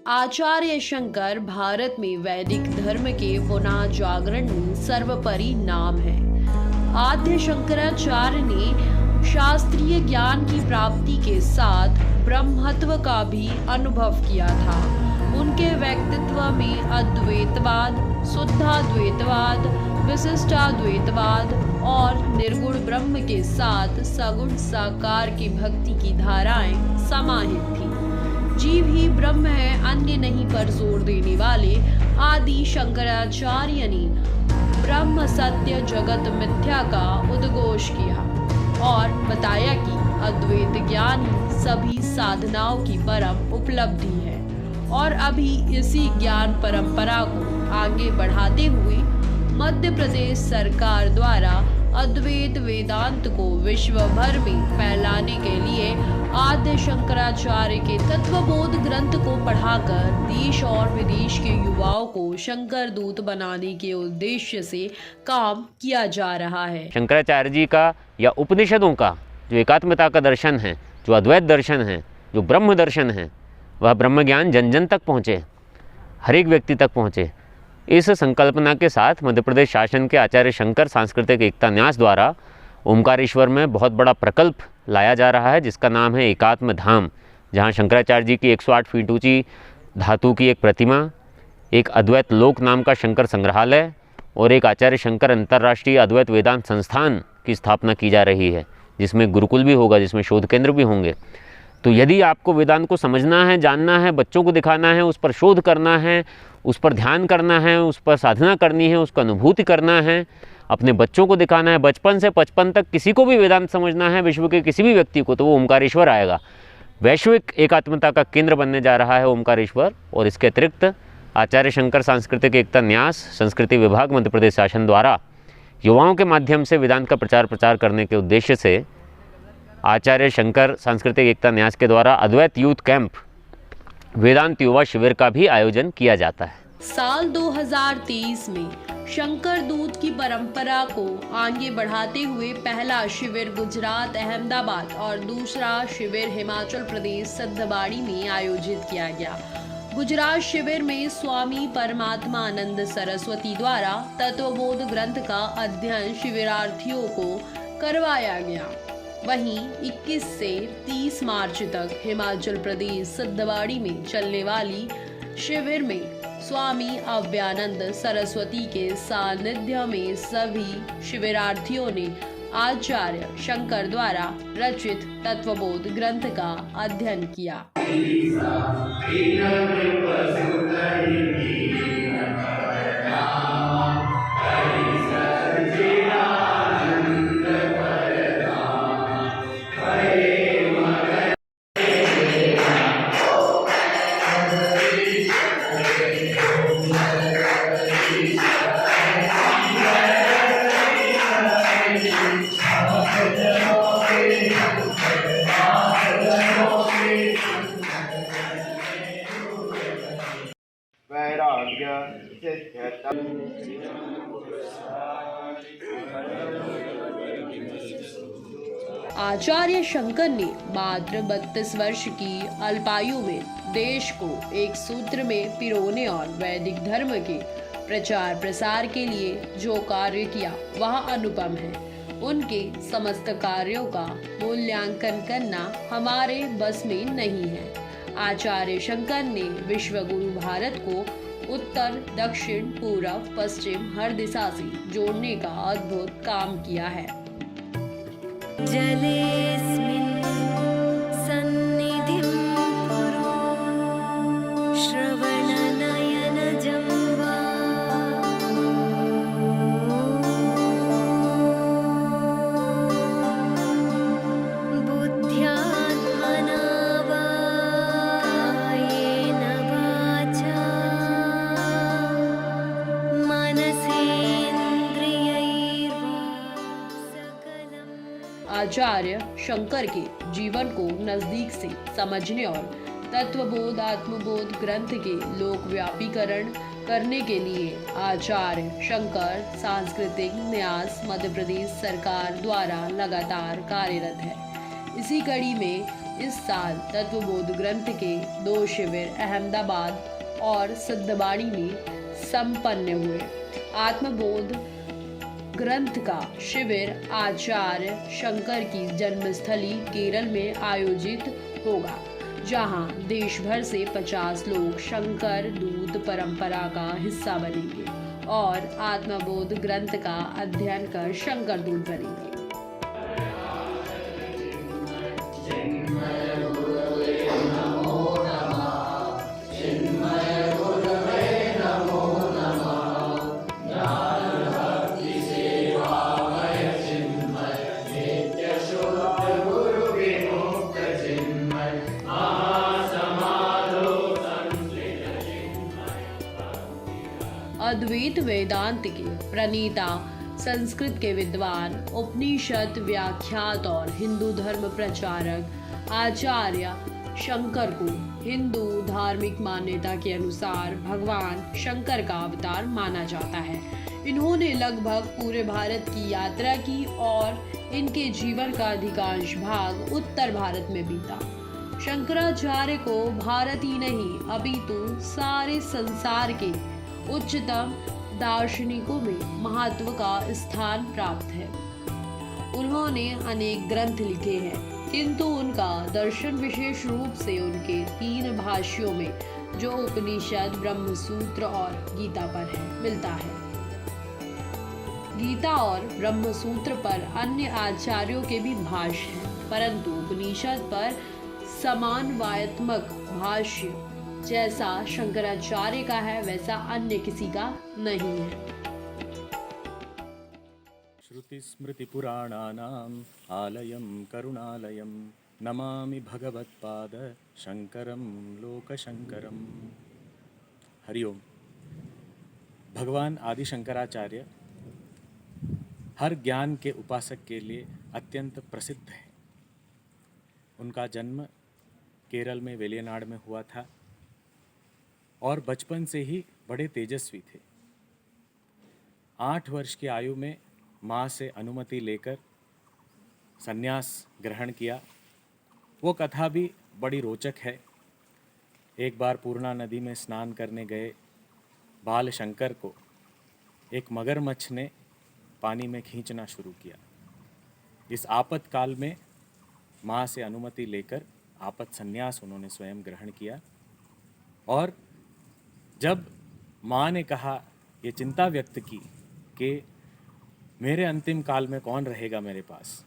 आचार्य शंकर भारत में वैदिक धर्म के पुनः जागरण में सर्वोपरि नाम है। आद्य शंकराचार्य ने शास्त्रीय ज्ञान की प्राप्ति के साथ ब्रह्मत्व का भी अनुभव किया था। उनके व्यक्तित्व में अद्वैतवाद, शुद्धाद्वैतवाद, विशिष्टाद्वैतवाद और निर्गुण ब्रह्म के साथ सगुण साकार की भक्ति की धाराएं समाहित थी। जीव ही ब्रह्म है, अन्य नहीं पर जोर देने वाले आदि शंकराचार्य ने ब्रह्म सत्य जगत मिथ्या का उद्घोष किया और बताया कि अद्वैत ज्ञान ही सभी साधनाओं की परम उपलब्धि है। और अभी इसी ज्ञान परंपरा को आगे बढ़ाते हुए मध्य प्रदेश सरकार द्वारा अद्वैत वेदांत को विश्व भर में फैलाने के लिए आद्य शंकराचार्य के तत्वबोध ग्रंथ को पढ़ाकर देश और विदेश के युवाओं को शंकर दूत बनाने के उद्देश्य से काम किया जा रहा है। शंकराचार्य जी का या उपनिषदों का जो एकात्मता का दर्शन है, जो अद्वैत दर्शन है, जो ब्रह्म दर्शन है, वह ब्रह्म ज्ञान जन जन तक पहुँचे, हर एक व्यक्ति तक पहुँचे। इस संकल्पना के साथ मध्य प्रदेश शासन के आचार्य शंकर सांस्कृतिक एकता न्यास द्वारा ओमकारेश्वर में बहुत बड़ा प्रकल्प लाया जा रहा है, जिसका नाम है एकात्म धाम, जहां शंकराचार्य जी की 108 फीट ऊंची धातु की एक प्रतिमा, एक अद्वैत लोक नाम का शंकर संग्रहालय और एक आचार्य शंकर अंतर्राष्ट्रीय अद्वैत वेदांत संस्थान की स्थापना की जा रही है, जिसमें गुरुकुल भी होगा, जिसमें शोध केंद्र भी होंगे। तो यदि आपको वेदांत को समझना है, जानना है, बच्चों को दिखाना है, उस पर शोध करना है, उस पर ध्यान करना है, उस पर साधना करनी है, उसका अनुभूति करना है, अपने बच्चों को दिखाना है, बचपन से 55 तक किसी को भी वेदांत समझना है, विश्व के किसी भी व्यक्ति को, तो वो ओमकारेश्वर आएगा। वैश्विक एकात्मता का केंद्र बनने जा रहा है ओमकारेश्वर। और इसके अतिरिक्त आचार्य शंकर सांस्कृतिक एकता न्यास संस्कृति विभाग मध्य प्रदेश शासन द्वारा युवाओं के माध्यम से वेदांत का प्रचार करने के उद्देश्य से आचार्य शंकर सांस्कृतिक एकता न्यास के द्वारा अद्वैत यूथ कैंप वेदांत युवा शिविर का भी आयोजन किया जाता है। साल 2023 में शंकर दूत की परंपरा को आगे बढ़ाते हुए पहला शिविर गुजरात अहमदाबाद और दूसरा शिविर हिमाचल प्रदेश सिद्धवाड़ी में आयोजित किया गया। गुजरात शिविर में स्वामी परमात्मानंद सरस्वती द्वारा तत्वबोध ग्रंथ का अध्ययन शिविरार्थियों को करवाया गया। वहीं 21 से 30 मार्च तक हिमाचल प्रदेश सिद्धवाड़ी में चलने वाली शिविर में स्वामी अव्यानंद सरस्वती के सानिध्य में सभी शिविरार्थियों ने आचार्य शंकर द्वारा रचित तत्वबोध ग्रंथ का अध्ययन किया। आचार्य शंकर ने मात्र 32 वर्ष की अल्पायु में देश को एक सूत्र में पिरोने और वैदिक धर्म के प्रचार प्रसार के लिए जो कार्य किया वह अनुपम है। उनके समस्त कार्यों का मूल्यांकन करना हमारे बस में नहीं है। आचार्य शंकर ने विश्व गुरु भारत को उत्तर, दक्षिण, पूर्व, पश्चिम हर दिशा से जोड़ने का अद्भुत काम किया है। जलेस्मिन् सन्निधिं कुरु श्रवणनयनजं वा बुद्ध्यात्मना वा कायेन वाचा मनसेन्द्रियैर्वा सकलम्। आचार्य शंकर के जीवन को नजदीक से समझने और तत्वबोध आत्मबोध ग्रंथ के लोकव्यापीकरण करने के लिए आचार्य शंकर सांस्कृतिक न्यास मध्य प्रदेश सरकार द्वारा लगातार कार्यरत है। इसी कड़ी में इस साल तत्वबोध ग्रंथ के 2 शिविर अहमदाबाद और सिद्धवाड़ी में संपन्न हुए। आत्मबोध ग्रंथ का शिविर आचार्य शंकर की जन्मस्थली केरल में आयोजित होगा, जहां देश भर से 50 लोग शंकर दूत परंपरा का हिस्सा बनेंगे और आत्मबोध ग्रंथ का अध्ययन कर शंकर दूत बनेंगे। अद्वैत वेदांत के प्रणेता, संस्कृत के विद्वान, उपनिषद व्याख्यात और हिंदू धर्म प्रचारक आचार्य शंकर को हिंदू धार्मिक मान्यता के अनुसार भगवान शंकर का अवतार माना जाता है। इन्होंने लगभग पूरे भारत की यात्रा की और इनके जीवन का अधिकांश भाग उत्तर भारत में बीता। शंकराचार्य को भारत ही नहीं अपितु सारे संसार के उच्चतम दार्शनिकों में महत्व का स्थान प्राप्त है। उन्होंने अनेक ग्रंथ लिखे हैं, किंतु उनका दर्शन विशेष रूप से उनके 3 भाष्यों में, जो उपनिषद, ब्रह्मसूत्र और गीता पर है, मिलता है। गीता और ब्रह्मसूत्र पर अन्य आचार्यों के भी भाष्य हैं, परंतु उपनिषद पर समान्वयात्मक भाष्य जैसा शंकराचार्य का है वैसा अन्य किसी का नहीं है। श्रुति स्मृति पुराणानाम आलयम करुणालयम नमामि भगवत्पाद शंकरम लोकशंकरम। हरिओम। भगवान आदि शंकराचार्य हर ज्ञान के उपासक के लिए अत्यंत प्रसिद्ध है। उनका जन्म केरल में वेलियनाड में हुआ था और बचपन से ही बड़े तेजस्वी थे। 8 वर्ष की आयु में माँ से अनुमति लेकर संन्यास ग्रहण किया। वो कथा भी बड़ी रोचक है। एक बार पूर्णा नदी में स्नान करने गए बाल शंकर को एक मगरमच्छ ने पानी में खींचना शुरू किया। इस आपातकाल में माँ से अनुमति लेकर आपत संन्यास उन्होंने स्वयं ग्रहण किया और जब माँ ने कहा, ये चिंता व्यक्त की कि मेरे अंतिम काल में कौन रहेगा मेरे पास,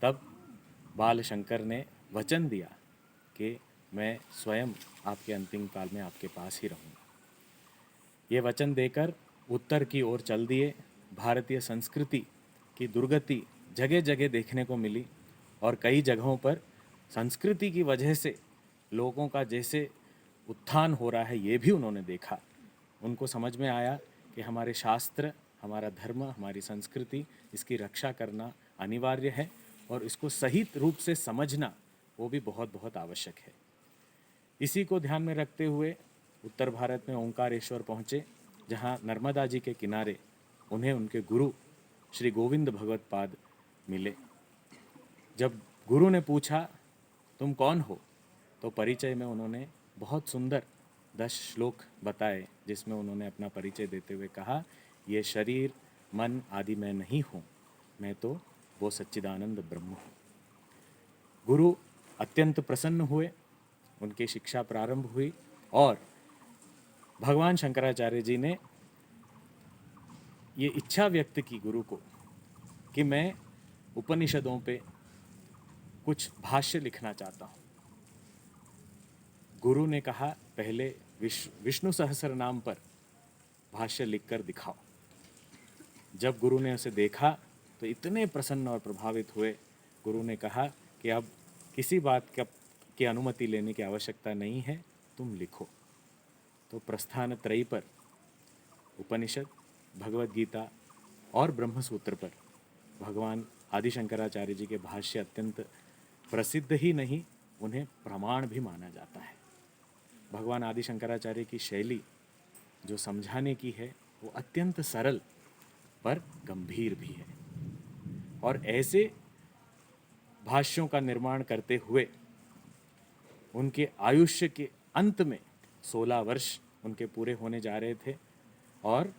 तब बाल शंकर ने वचन दिया कि मैं स्वयं आपके अंतिम काल में आपके पास ही रहूँगा। ये वचन देकर उत्तर की ओर चल दिए। भारतीय संस्कृति की दुर्गति जगह जगह देखने को मिली और कई जगहों पर संस्कृति की वजह से लोगों का जैसे उत्थान हो रहा है, ये भी उन्होंने देखा। उनको समझ में आया कि हमारे शास्त्र, हमारा धर्म, हमारी संस्कृति, इसकी रक्षा करना अनिवार्य है और इसको सही रूप से समझना वो भी बहुत बहुत आवश्यक है। इसी को ध्यान में रखते हुए उत्तर भारत में ओंकारेश्वर पहुँचे, जहाँ नर्मदा जी के किनारे उन्हें उनके गुरु श्री गोविंद भगवत पाद मिले। जब गुरु ने पूछा तुम कौन हो, तो परिचय में उन्होंने बहुत सुंदर 10 श्लोक बताए, जिसमें उन्होंने अपना परिचय देते हुए कहा, ये शरीर मन आदि मैं नहीं हूँ, मैं तो वो सच्चिदानंद ब्रह्म हूँ। गुरु अत्यंत प्रसन्न हुए, उनकी शिक्षा प्रारंभ हुई और भगवान शंकराचार्य जी ने ये इच्छा व्यक्त की गुरु को कि मैं उपनिषदों पे कुछ भाष्य लिखना चाहता हूँ। गुरु ने कहा, पहले विष्णु सहस्र नाम पर भाष्य लिखकर दिखाओ। जब गुरु ने उसे देखा तो इतने प्रसन्न और प्रभावित हुए। गुरु ने कहा कि अब किसी बात की अनुमति लेने की आवश्यकता नहीं है, तुम लिखो। तो प्रस्थान त्रयी पर, उपनिषद, भगवद गीता और ब्रह्मसूत्र पर भगवान आदि शंकराचार्य जी के भाष्य अत्यंत प्रसिद्ध ही नहीं, उन्हें प्रमाण भी माना जाता है। भगवान आदि शंकराचार्य की शैली जो समझाने की है वो अत्यंत सरल पर गंभीर भी है और ऐसे भाष्यों का निर्माण करते हुए उनके आयुष्य के अंत में 16 वर्ष उनके पूरे होने जा रहे थे और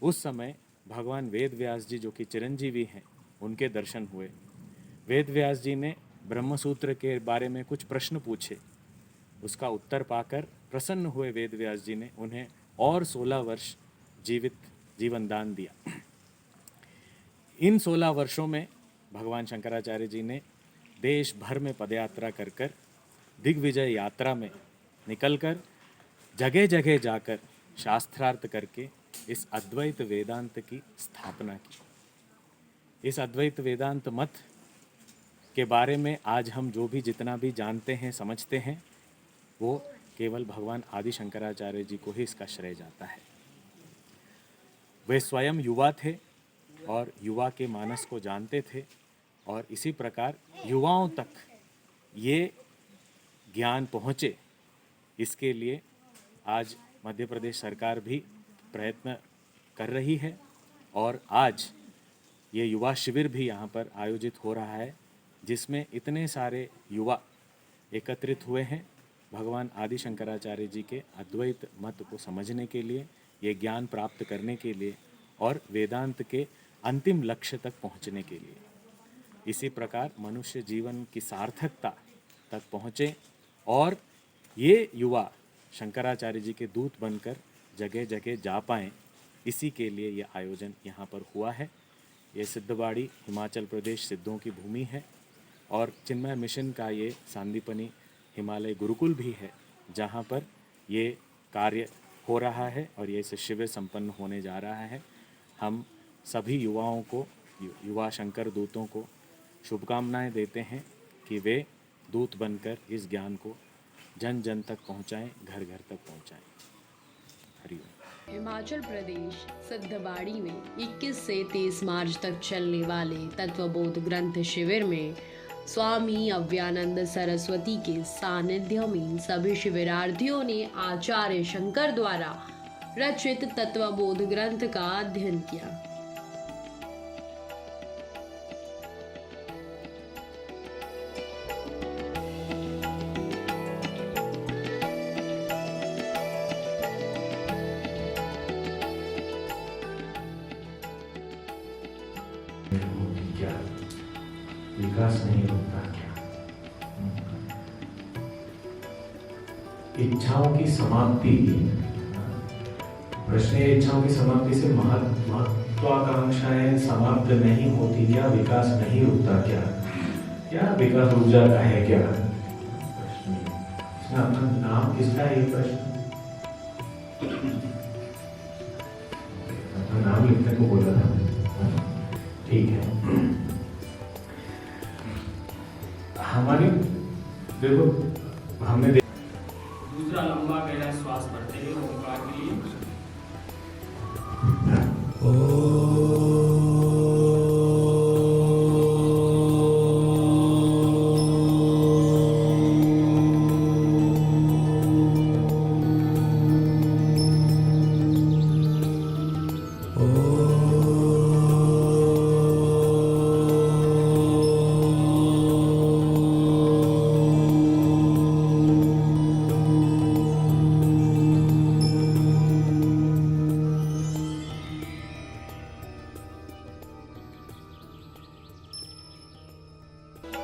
उस समय भगवान वेद व्यास जी जो कि चिरंजीवी हैं उनके दर्शन हुए। वेद व्यास जी ने ब्रह्मसूत्र के बारे में कुछ प्रश्न पूछे, उसका उत्तर पाकर प्रसन्न हुए वेद व्यास जी ने उन्हें और 16 वर्ष जीवन दान दिया। इन 16 वर्षों में भगवान शंकराचार्य जी ने देश भर में पदयात्रा कर कर दिग्विजय यात्रा में निकलकर जगह जगह जाकर शास्त्रार्थ करके इस अद्वैत वेदांत की स्थापना की। इस अद्वैत वेदांत मत के बारे में आज हम जो भी जितना भी जानते हैं समझते हैं वो केवल भगवान आदि शंकराचार्य जी को ही इसका श्रेय जाता है। वे स्वयं युवा थे और युवा के मानस को जानते थे और इसी प्रकार युवाओं तक ये ज्ञान पहुँचे, इसके लिए आज मध्य प्रदेश सरकार भी प्रयत्न कर रही है और आज ये युवा शिविर भी यहाँ पर आयोजित हो रहा है जिसमें इतने सारे युवा एकत्रित हुए हैं भगवान आदि शंकराचार्य जी के अद्वैत मत को समझने के लिए, ये ज्ञान प्राप्त करने के लिए और वेदांत के अंतिम लक्ष्य तक पहुँचने के लिए। इसी प्रकार मनुष्य जीवन की सार्थकता तक पहुँचे और ये युवा शंकराचार्य जी के दूत बनकर जगह जगह जा पाएँ, इसी के लिए ये आयोजन यहाँ पर हुआ है। ये सिद्धबाड़ी हिमाचल प्रदेश सिद्धों की भूमि है और चिन्मय मिशन का ये सांदीपनी हिमालय गुरुकुल भी है जहाँ पर ये कार्य हो रहा है और ये शिविर संपन्न होने जा रहा है। हम सभी युवाओं को, युवा शंकर दूतों को शुभकामनाएं देते हैं कि वे दूत बनकर इस ज्ञान को जन जन तक पहुँचाएँ, घर घर तक पहुँचाएँ। हरिओम। हिमाचल प्रदेश सिद्धबाड़ी में 21 से 30 मार्च तक चलने वाले तत्वबोध ग्रंथ शिविर में स्वामी अव्यानंद सरस्वती के सानिध्य में सभी शिविरार्थियों ने आचार्य शंकर द्वारा रचित तत्वबोध ग्रंथ का अध्ययन किया। क्या विकास नहीं होता क्या? इच्छाओं की समाप्ति, प्रश्न है इच्छाओं की समाप्ति से महत्वाकांक्षाएं समाप्त नहीं होती क्या? विकास नहीं रुकता क्या? क्या विकास रुक जाता है क्या? प्रश्न इसमें अपना नाम किसका है? ये प्रश्न अपना नाम लिखने को बोला था, ठीक है। हमारी देखो हमने दूसरा लंबा गहरा श्वास भरते हुए ओंकार के लिए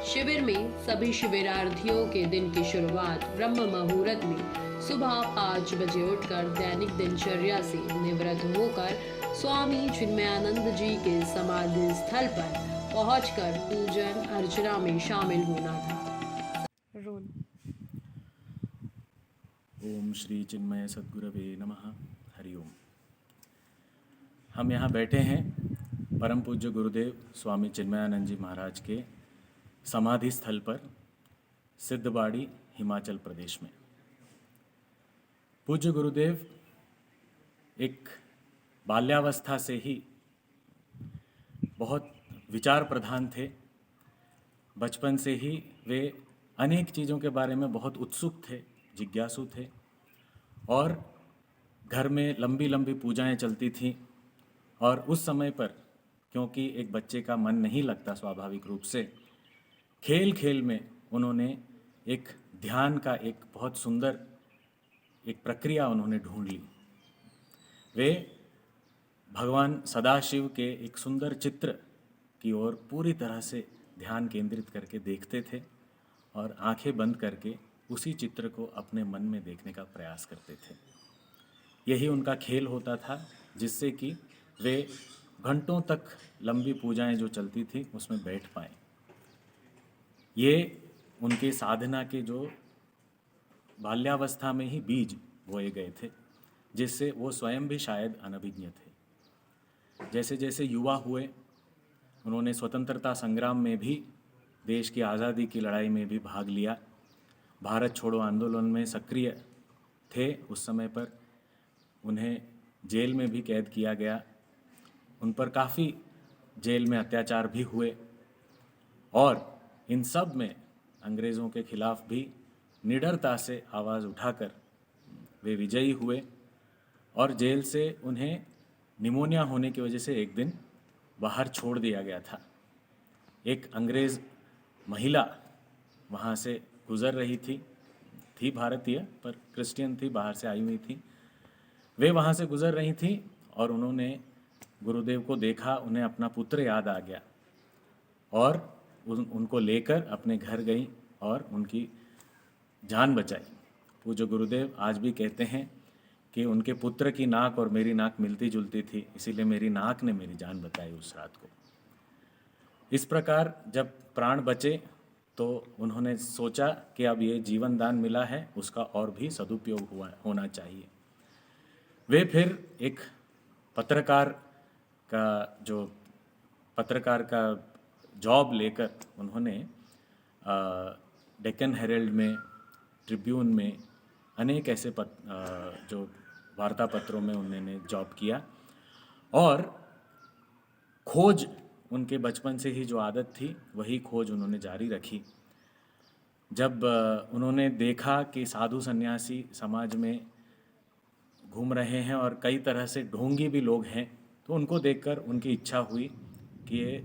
शिविर में सभी शिविरार्थियों के दिन की शुरुआत ब्रह्म मुहूर्त में सुबह 5 बजे उठकर दैनिक दिनचर्या से निवृत्त होकर स्वामी चिन्मयानंद जी के समाधि स्थल पर पहुंचकर पूजन अर्चना में शामिल होना था। ओम श्री चिन्मय सद्गुरवे नमः। हरिओम। हम यहाँ बैठे हैं परम पूज्य गुरुदेव स्वामी चिन्मयानंद जी महाराज के समाधि स्थल पर सिद्धबाड़ी हिमाचल प्रदेश में। पूज्य गुरुदेव एक बाल्यावस्था से ही बहुत विचार प्रधान थे। बचपन से ही वे अनेक चीज़ों के बारे में बहुत उत्सुक थे, जिज्ञासु थे और घर में लंबी लंबी पूजाएं चलती थीं और उस समय पर क्योंकि एक बच्चे का मन नहीं लगता स्वाभाविक रूप से, खेल खेल में उन्होंने एक ध्यान का एक बहुत सुंदर एक प्रक्रिया उन्होंने ढूंढ ली। वे भगवान सदाशिव के एक सुंदर चित्र की ओर पूरी तरह से ध्यान केंद्रित करके देखते थे और आंखें बंद करके उसी चित्र को अपने मन में देखने का प्रयास करते थे। यही उनका खेल होता था, जिससे कि वे घंटों तक लंबी पूजाएं जो चलती थी उसमें बैठ पाए। ये उनके साधना के जो बाल्यावस्था में ही बीज बोए गए थे, जिससे वो स्वयं भी शायद अनभिज्ञ थे। जैसे जैसे युवा हुए, उन्होंने स्वतंत्रता संग्राम में भी, देश की आज़ादी की लड़ाई में भी भाग लिया। भारत छोड़ो आंदोलन में सक्रिय थे। उस समय पर उन्हें जेल में भी कैद किया गया। उन पर काफ़ी जेल में अत्याचार भी हुए और इन सब में अंग्रेज़ों के खिलाफ भी निडरता से आवाज़ उठाकर वे विजयी हुए। और जेल से उन्हें निमोनिया होने की वजह से एक दिन बाहर छोड़ दिया गया था। एक अंग्रेज़ महिला वहाँ से गुज़र रही थी भारतीय पर क्रिश्चियन थी, बाहर से आई हुई थी। वे वहाँ से गुज़र रही थी और उन्होंने गुरुदेव को देखा। उन्हें अपना पुत्र याद आ गया और उनको लेकर अपने घर गई और उनकी जान बचाई। पूज्य गुरुदेव आज भी कहते हैं कि उनके पुत्र की नाक और मेरी नाक मिलती जुलती थी, इसीलिए मेरी नाक ने मेरी जान बचाई उस रात को। इस प्रकार जब प्राण बचे तो उन्होंने सोचा कि अब ये जीवन दान मिला है, उसका और भी सदुपयोग होना चाहिए। वे फिर एक पत्रकार का जॉब लेकर उन्होंने डेक्कन हेरल्ड में, ट्रिब्यून में, अनेक ऐसे जो वार्तापत्रों में उन्होंने जॉब किया। और खोज, उनके बचपन से ही जो आदत थी वही खोज उन्होंने जारी रखी। जब उन्होंने देखा कि साधु सन्यासी समाज में घूम रहे हैं और कई तरह से ढोंगी भी लोग हैं, तो उनको देखकर उनकी इच्छा हुई कि ये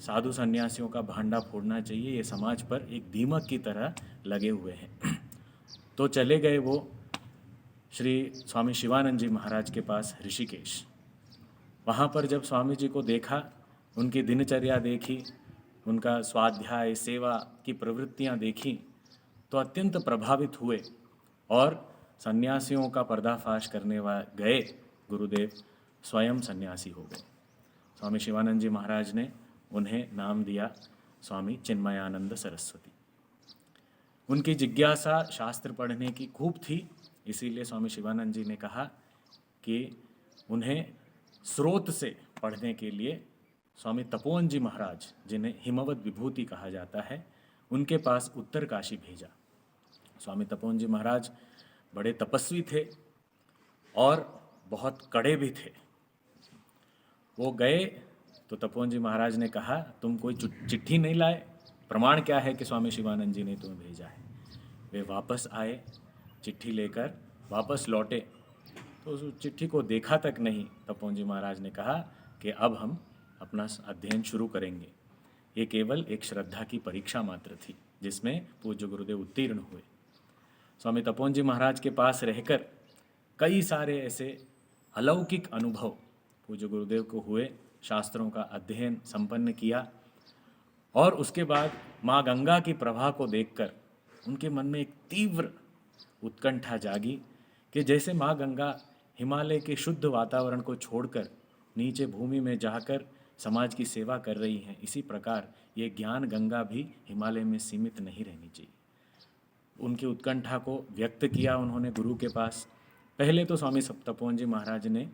साधु सन्यासियों का भांडा फोड़ना चाहिए, ये समाज पर एक दीमक की तरह लगे हुए हैं। तो चले गए वो श्री स्वामी शिवानंद जी महाराज के पास ऋषिकेश। वहाँ पर जब स्वामी जी को देखा, उनकी दिनचर्या देखी, उनका स्वाध्याय सेवा की प्रवृत्तियाँ देखी, तो अत्यंत प्रभावित हुए और सन्यासियों का पर्दाफाश करने गए गुरुदेव स्वयं सन्यासी हो गए। स्वामी शिवानंद जी महाराज ने उन्हें नाम दिया स्वामी चिन्मयानंद सरस्वती। उनकी जिज्ञासा शास्त्र पढ़ने की खूब थी, इसीलिए स्वामी शिवानंद जी ने कहा कि उन्हें स्रोत से पढ़ने के लिए स्वामी तपोवन जी महाराज, जिन्हें हिमवत विभूति कहा जाता है, उनके पास उत्तरकाशी भेजा। स्वामी तपोवन जी महाराज बड़े तपस्वी थे और बहुत कड़े भी थे। वो गए तो तपोवन जी महाराज ने कहा, तुम कोई चिट्ठी नहीं लाए, प्रमाण क्या है कि स्वामी शिवानंद जी ने तुम्हें भेजा है? वे वापस आए, चिट्ठी लेकर वापस लौटे तो उस चिट्ठी को देखा तक नहीं। तपोवन जी महाराज ने कहा कि अब हम अपना अध्ययन शुरू करेंगे। ये केवल एक श्रद्धा की परीक्षा मात्र थी, जिसमें पूज्य गुरुदेव उत्तीर्ण हुए। स्वामी तपोवन जी महाराज के पास रहकर कई सारे ऐसे अलौकिक अनुभव पूज्य गुरुदेव को हुए। शास्त्रों का अध्ययन संपन्न किया और उसके बाद माँ गंगा की प्रभा को देखकर उनके मन में एक तीव्र उत्कंठा जागी कि जैसे माँ गंगा हिमालय के शुद्ध वातावरण को छोड़कर नीचे भूमि में जाकर समाज की सेवा कर रही हैं, इसी प्रकार ये ज्ञान गंगा भी हिमालय में सीमित नहीं रहनी चाहिए। उनकी उत्कंठा को व्यक्त किया उन्होंने गुरु के पास। पहले तो स्वामी तपोवन जी महाराज ने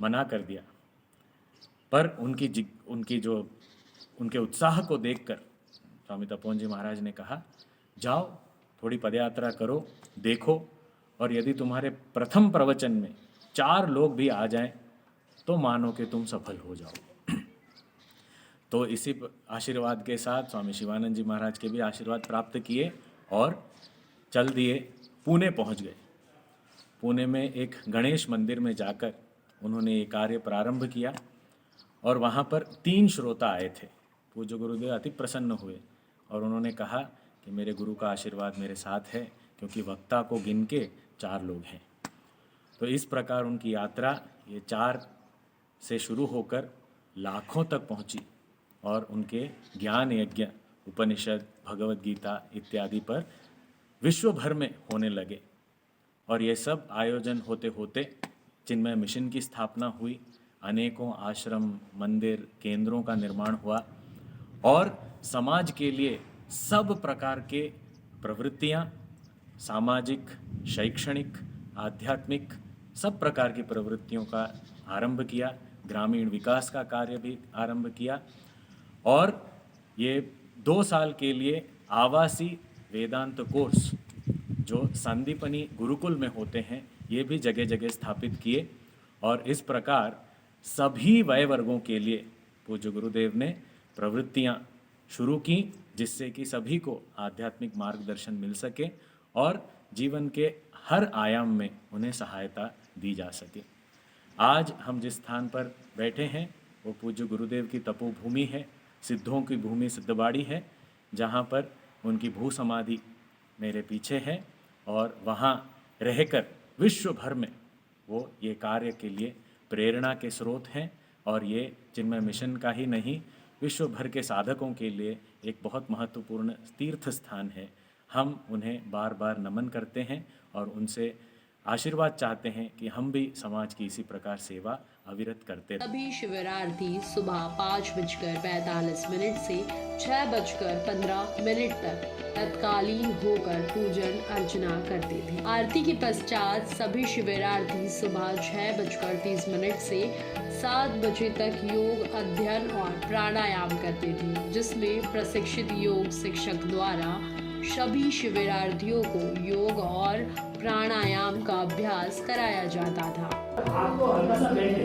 मना कर दिया, पर उनके उत्साह को देखकर स्वामी तपोवन जी महाराज ने कहा, जाओ थोड़ी पदयात्रा करो, देखो, और यदि तुम्हारे प्रथम प्रवचन में 4 लोग भी आ जाएं तो मानो कि तुम सफल हो जाओ। तो इसी आशीर्वाद के साथ स्वामी शिवानंद जी महाराज के भी आशीर्वाद प्राप्त किए और चल दिए, पुणे पहुंच गए। पुणे में एक गणेश मंदिर में जाकर उन्होंने ये कार्य प्रारंभ किया और वहाँ पर 3 श्रोता आए थे। पूज्य गुरुदेव अति प्रसन्न हुए और उन्होंने कहा कि मेरे गुरु का आशीर्वाद मेरे साथ है, क्योंकि वक्ता को गिन के 4 लोग हैं। तो इस प्रकार उनकी यात्रा ये 4 से शुरू होकर लाखों तक पहुंची और उनके ज्ञान यज्ञ, उपनिषद, भगवद गीता इत्यादि पर विश्व भर में होने लगे। और ये सब आयोजन होते होते चिन्मय मिशन की स्थापना हुई, अनेकों आश्रम, मंदिर, केंद्रों का निर्माण हुआ और समाज के लिए सब प्रकार के प्रवृत्तियाँ, सामाजिक, शैक्षणिक, आध्यात्मिक सब प्रकार की प्रवृत्तियों का आरंभ किया। ग्रामीण विकास का कार्य भी आरंभ किया और ये 2 साल के लिए आवासीय वेदांत कोर्स जो संदीपनी गुरुकुल में होते हैं ये भी जगह जगह स्थापित किए। और इस प्रकार सभी वय वर्गों के लिए पूज्य गुरुदेव ने प्रवृत्तियाँ शुरू की, जिससे कि सभी को आध्यात्मिक मार्गदर्शन मिल सके और जीवन के हर आयाम में उन्हें सहायता दी जा सके। आज हम जिस स्थान पर बैठे हैं वो पूज्य गुरुदेव की तपोभूमि है, सिद्धों की भूमि सिद्धबाड़ी है, जहाँ पर उनकी भू समाधि मेरे पीछे है और वहाँ रहकर विश्व भर में वो ये कार्य के लिए प्रेरणा के स्रोत हैं। और ये चिन्मय मिशन का ही नहीं, विश्व भर के साधकों के लिए एक बहुत महत्वपूर्ण तीर्थ स्थान है। हम उन्हें बार बार नमन करते हैं और उनसे आशीर्वाद चाहते हैं कि हम भी समाज की इसी प्रकार सेवा अविरत करते रहें। सभी शिविरार्थी सुबह 5:45 से 6:15 तक तत्कालीन होकर पूजन अर्चना करते थे। आरती के पश्चात सभी शिविरार्थी सुबह 6:30 से 7 बजे तक योग अध्ययन और प्राणायाम करते थे, जिसमें प्रशिक्षित योग शिक्षक द्वारा सभी शिविरार्थियों को योग और प्राणायाम का अभ्यास कराया जाता था। आपको हल्का सा बैठे,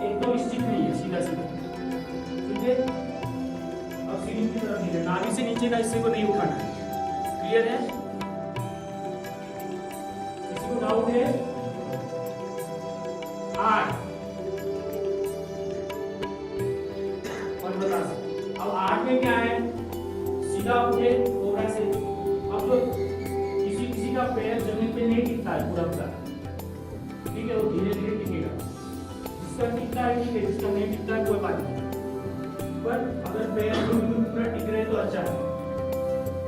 एकदम स्टिक नहीं है, सीधा सीधा, ठीक है। अब सीढ़ी की तरफ नहीं, नाभि से नीचे का हिस्से को नहीं उठाना है। क्लियर है? किसी को डाउट है? 8 और बता। अब 8 में क्या है? सीधा उठे थोड़ा से। अब जो किसी का पैर जमीन पे नहीं टिकता है पूरा पूरा, ठीक है, वो धीरे धीरे टिकेगा। जिसका टिकता है ठीक है, जिसका नहीं टिकता है कोई बात नहीं, पर अगर पैर जमीन पे पूरा टिक रहे तो अच्छा है,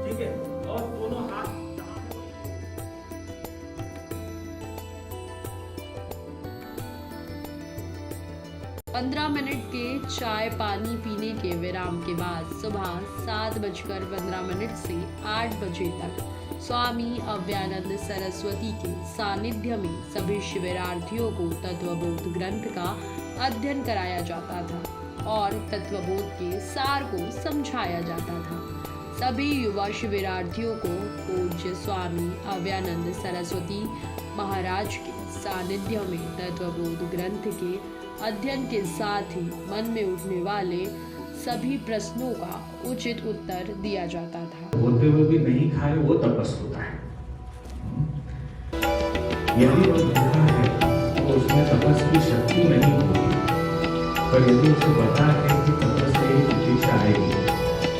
ठीक है। और दोनों हाथ 15 मिनट के चाय पानी पीने के विराम के बाद सुबह 7:15 से 8 बजे तक स्वामी अव्यानंद सरस्वती के सानिध्य में सभी शिविरार्थियों को तत्वबोध ग्रंथ का अध्ययन कराया जाता था और तत्वबोध के सार को समझाया जाता था। सभी युवा शिविरार्थियों को पूज्य स्वामी अव्यानंद सरस्वती महाराज के सानिध्य में तत्वबोध ग्रंथ के अध्ययन के साथ ही मन में उठने वाले सभी प्रश्नों का उचित उत्तर दिया जाता था। होते हुए भी नहीं खाए वो तपस होता है। यदि वो भूखा है तो उसमें तपस की शक्ति नहीं होती, पर यदि उसे पता है कि तपस से ही प्रतीक्षा आएगी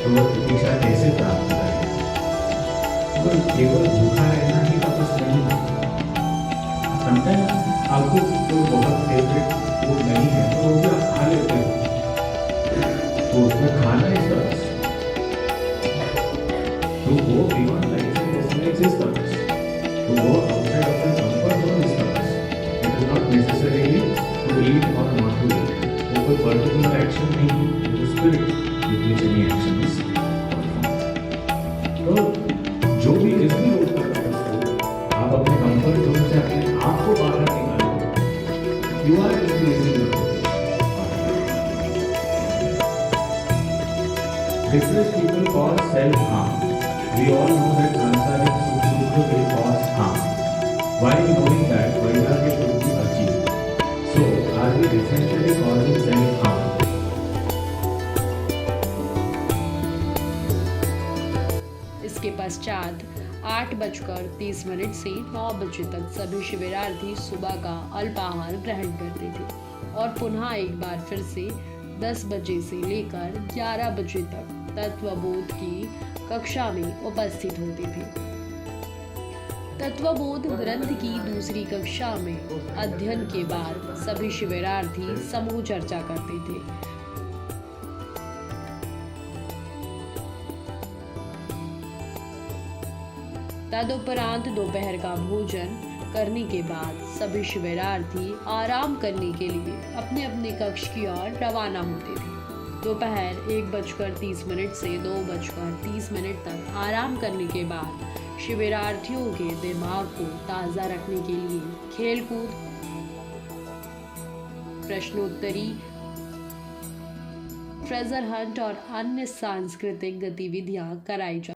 तो वह प्रतीक्षा कैसे प्राप्त करेगा। तो केवल भूखा रहना ही तपस नहीं होता। समटाइम्स आपको तो बहुत फेवरेट फूड नहीं है तो वो भी आप खा लेते हो, तो उसमें खाना इस तपस, तो वो beyond life and destination is तपस, तो वो outside of the comfort zone is तपस। It is not necessarily to eat और नॉट टू ईट, वो कोई पर्टिकुलर एक्शन नहीं है, it is spirit with which any action is performed. तो जो भी जिस भी रोड पर तपस हो, आप अपने कंफर्ट जोन से अपने आप को बाहर निकालो, you are increasing your Depressed people cause self-harm. We all know that Sansaric Sukha will cause harm. While knowing that Vairagya should be achieved, so are we essentially causing self-harm? इसके पश्चात 8:30 से 9 बजे तक सभी शिविरार्थी सुबह का अल्पाहार ग्रहण करते थे और पुनः एक बार फिर से 10 बजे से लेकर 11 बजे तक तत्वबोध की कक्षा में उपस्थित होते थे। तत्वबोध ग्रंथ की दूसरी कक्षा में अध्ययन के बाद सभी शिविरार्थी समूह चर्चा करते थे। तदुपरांत दोपहर का भोजन करने के बाद सभी शिविरार्थी आराम करने के लिए अपने अपने कक्ष की ओर रवाना होते थे। दोपहर 1:30 से 2:30 तक आराम करने के बाद शिविरार्थियों के दिमाग को ताज़ा रखने के लिए खेलकूद, प्रश्नोत्तरी, ट्रेजर हंट और अन्य सांस्कृतिक गतिविधियां कराई जाती।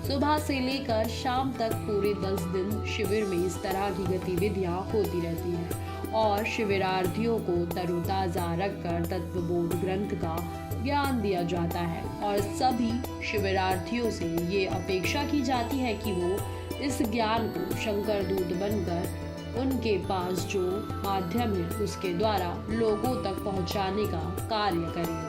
सुबह से लेकर शाम तक पूरे 10 दिन शिविर में इस तरह की गतिविधियां होती रहती हैं और शिविरार्थियों को तरोताज़ा रखकर तत्वबोध ग्रंथ का ज्ञान दिया जाता है और सभी शिविरार्थियों से ये अपेक्षा की जाती है कि वो इस ज्ञान को शंकर दूत बनकर उनके पास जो माध्यम है उसके द्वारा लोगों तक पहुंचाने का कार्य करें।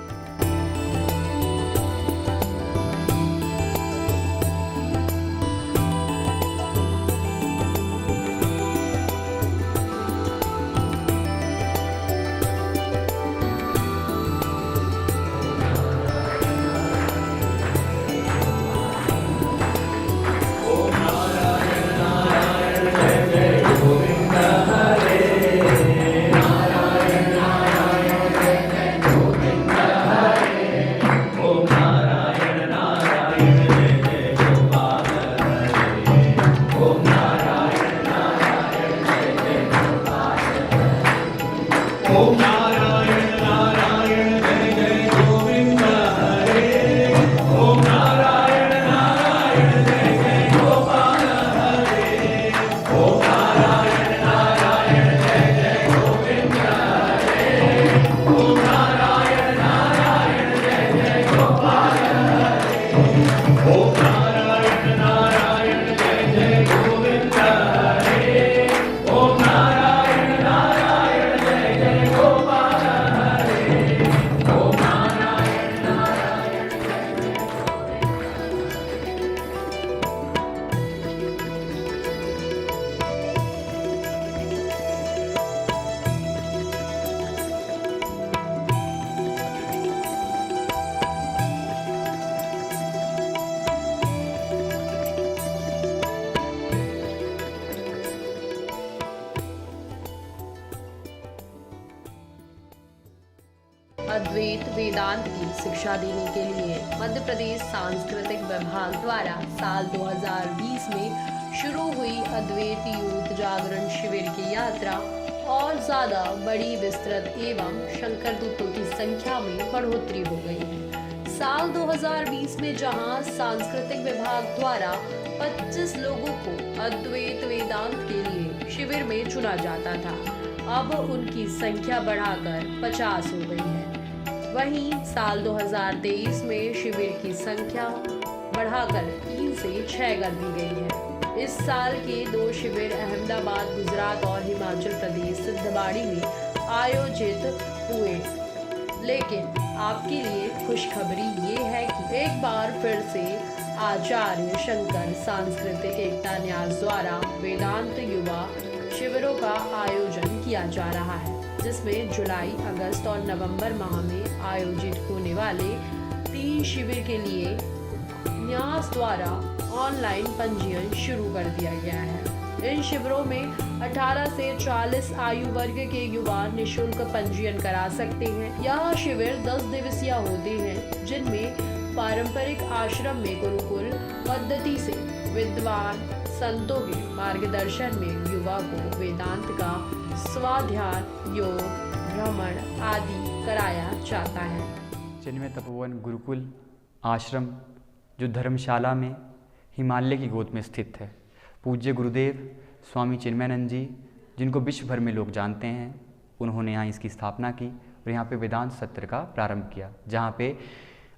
अद्वैत वेदांत की शिक्षा देने के लिए मध्य प्रदेश सांस्कृतिक विभाग द्वारा साल 2020 में शुरू हुई अद्वैत यूथ जागरण शिविर की यात्रा और ज्यादा बड़ी, विस्तृत एवं शंकर दूतों की संख्या में बढ़ोतरी हो गई है। साल 2020 में जहां सांस्कृतिक विभाग द्वारा 25 लोगों को अद्वैत वेदांत के लिए शिविर में चुना जाता था, अब उनकी संख्या बढ़ाकर 50 हो गई है। वहीं साल 2023 में शिविर की संख्या बढ़ाकर 3 से 6 कर दी गई है। इस साल के 2 शिविर अहमदाबाद, गुजरात और हिमाचल प्रदेश सिद्धवाड़ी में आयोजित हुए, लेकिन आपके लिए खुशखबरी ये है कि एक बार फिर से आचार्य शंकर सांस्कृतिक एकता न्यास द्वारा वेदांत युवा शिविरों का आयोजन किया जा रहा है, जिसमें जुलाई, अगस्त और नवंबर माह में आयोजित होने वाले 3 शिविर के लिए न्यास द्वारा ऑनलाइन पंजीयन शुरू कर दिया गया है। इन शिविरों में 18 से 40 आयु वर्ग के युवा निःशुल्क पंजीयन करा सकते हैं। यह शिविर 10 दिवसीय होते हैं, जिनमें पारंपरिक आश्रम में गुरुकुल पद्धति से विद्वान संतों के मार्गदर्शन में युवा को वेदांत का स्वाध्याय, योग, भ्रमण आदि कराया जाता है। चिन्मय तपोवन गुरुकुल आश्रम जो धर्मशाला में हिमालय की गोद में स्थित है, पूज्य गुरुदेव स्वामी चिन्मयानंद जी, जिनको विश्व भर में लोग जानते हैं, उन्होंने यहाँ इसकी स्थापना की और यहाँ पे वेदांत सत्र का प्रारंभ किया, जहाँ पे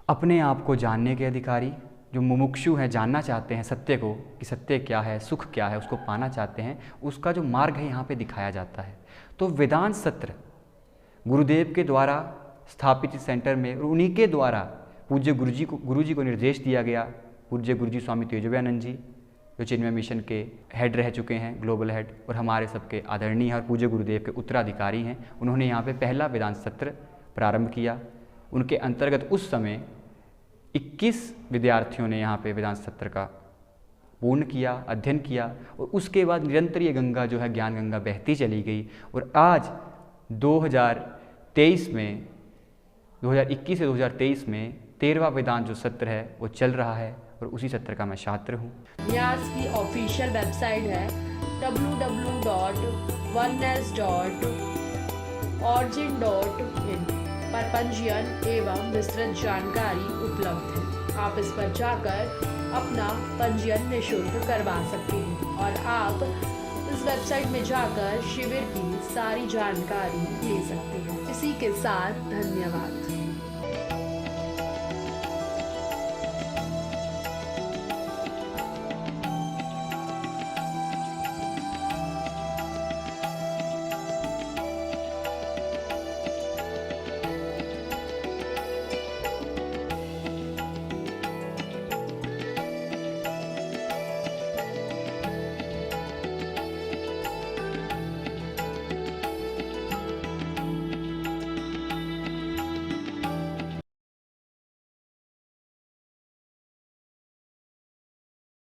अपने आप को जानने के अधिकारी जो मुमुक्षु हैं, जानना चाहते हैं सत्य को कि सत्य क्या है, सुख क्या है, उसको पाना चाहते हैं, उसका जो मार्ग है यहाँ पे दिखाया जाता है। तो वेदांत सत्र गुरुदेव के द्वारा स्थापित इस सेंटर में और उन्हीं के द्वारा पूज्य गुरु जी को निर्देश दिया गया। पूज्य गुरु जी स्वामी तेजोबयानंद जी जो चिन्मय मिशन के हेड रह चुके हैं, ग्लोबल हेड, और हमारे सबके आदरणीय और पूज्य गुरुदेव के उत्तराधिकारी हैं, उन्होंने यहाँ पे पहला वेदांत सत्र प्रारंभ किया। उनके अंतर्गत उस समय 21 विद्यार्थियों ने यहाँ पे वेदांत सत्र का पूर्ण किया, अध्ययन किया, और उसके बाद निरंतर ये गंगा जो है ज्ञान गंगा बहती चली गई। और आज 2021 से 2023 में 13वां वेदांत जो सत्र है वो चल रहा है, और उसी सत्र का मैं छात्र हूँ। न्यास की ऑफिशियल वेबसाइट है www.oneness.origin.in पर पंजीयन एवं विस्तृत जानकारी उपलब्ध है। आप इस पर जाकर अपना पंजीयन निःशुल्क करवा सकते हैं, और आप इस वेबसाइट में जाकर शिविर की सारी जानकारी ले सकते हैं। इसी के साथ धन्यवाद।